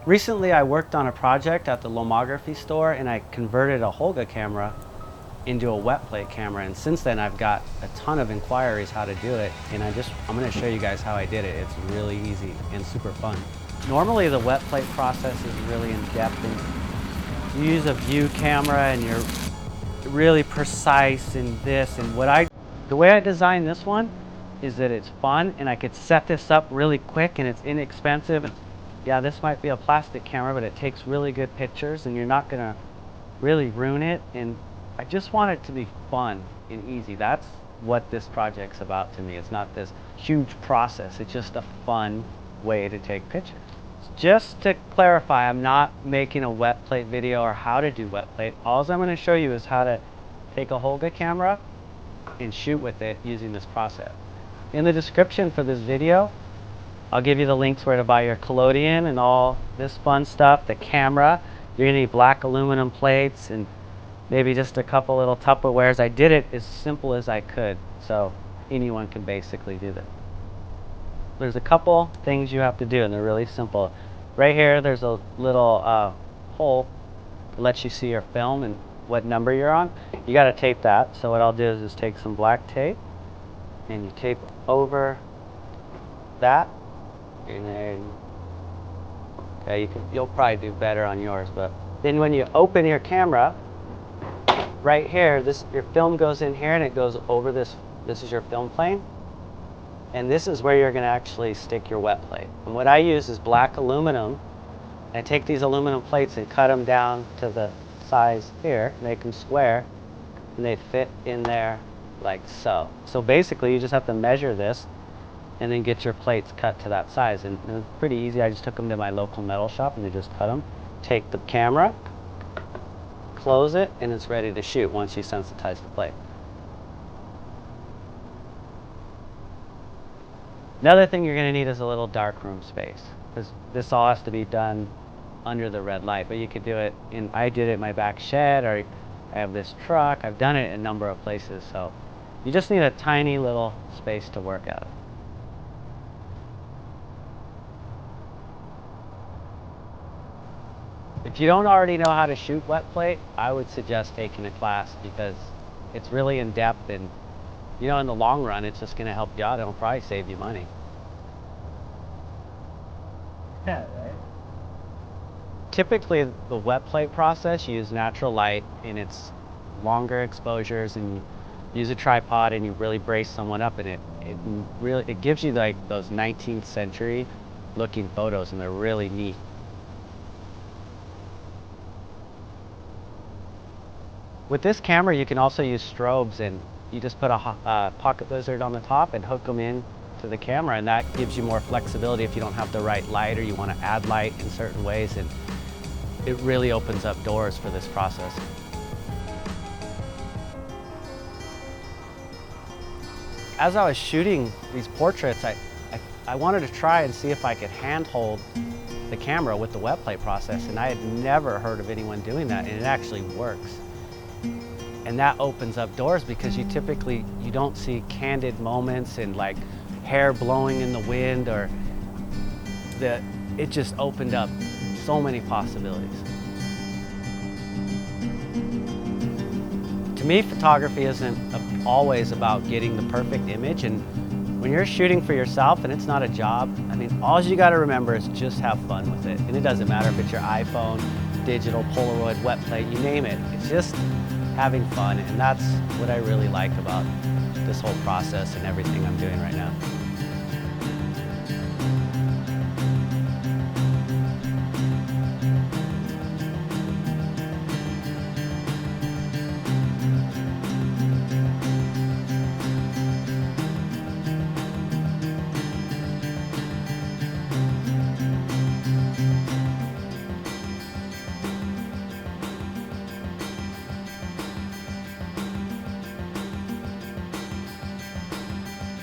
Recently, I worked on a project at the lomography store, and I converted a Hoga camera into a wet plate camera. And since then, I've got a ton of inquiries how to do it. And I'm going to show you guys how I did it. It's really easy and super fun. Normally, the wet plate process is really in depth, and you use a view camera, and you're really precise in this. And the way I designed this one is that it's fun, and I could set this up really quick, and it's inexpensive. Yeah, this might be a plastic camera, but it takes really good pictures, and you're not gonna really ruin it. And I just want it to be fun and easy. That's what this project's about to me. It's not this huge process. It's just a fun way to take pictures. Just to clarify, I'm not making a wet plate video or how to do wet plate. All I'm gonna show you is how to take a Hoga camera and shoot with it using this process. In the description for this video, I'll give you the links where to buy your collodion and all this fun stuff, the camera. You're gonna need black aluminum plates and maybe just a couple little Tupperwares. I did it as simple as I could, so anyone can basically do this. There's a couple things you have to do, and they're really simple. Right here, there's a little hole that lets you see your film and what number you're on. You gotta tape that. So what I'll do is just take some black tape, and you tape over that. And then, okay, you'll probably do better on yours, but then when you open your camera, right here, your film goes in here and it goes over this. This is your film plane, and this is where you're going to actually stick your wet plate. And what I use is black aluminum. I take these aluminum plates and cut them down to the size here, make them square, and they fit in there like so. So basically, you just have to measure this and then get your plates cut to that size. And it's pretty easy. I just took them to my local metal shop and they just cut them. Take the camera, close it, and it's ready to shoot once you sensitize the plate. Another thing you're gonna need is a little darkroom space, because this all has to be done under the red light, but you could do it I did it in my back shed, or I have this truck. I've done it in a number of places, so you just need a tiny little space to work out of. If you don't already know how to shoot wet plate, I would suggest taking a class, because it's really in depth, and in the long run, it's just going to help you out. It'll probably save you money. Yeah, right. Typically, the wet plate process, you use natural light, and it's longer exposures, and you use a tripod, and you really brace someone up, and it gives you like those 19th century looking photos, and they're really neat. With this camera, you can also use strobes, and you just put a pocket lizard on the top and hook them in to the camera, and that gives you more flexibility if you don't have the right light or you want to add light in certain ways, and it really opens up doors for this process. As I was shooting these portraits, I wanted to try and see if I could handhold the camera with the wet plate process, and I had never heard of anyone doing that, and it actually works. And that opens up doors, because you don't see candid moments and like hair blowing in the wind, or it just opened up so many possibilities. To me, photography isn't always about getting the perfect image, and when you're shooting for yourself and it's not a job, I mean, all you got to remember is just have fun with it. And it doesn't matter if it's your iPhone, digital, Polaroid, wet plate, you name it. It's just having fun, and that's what I really like about this whole process and everything I'm doing right now.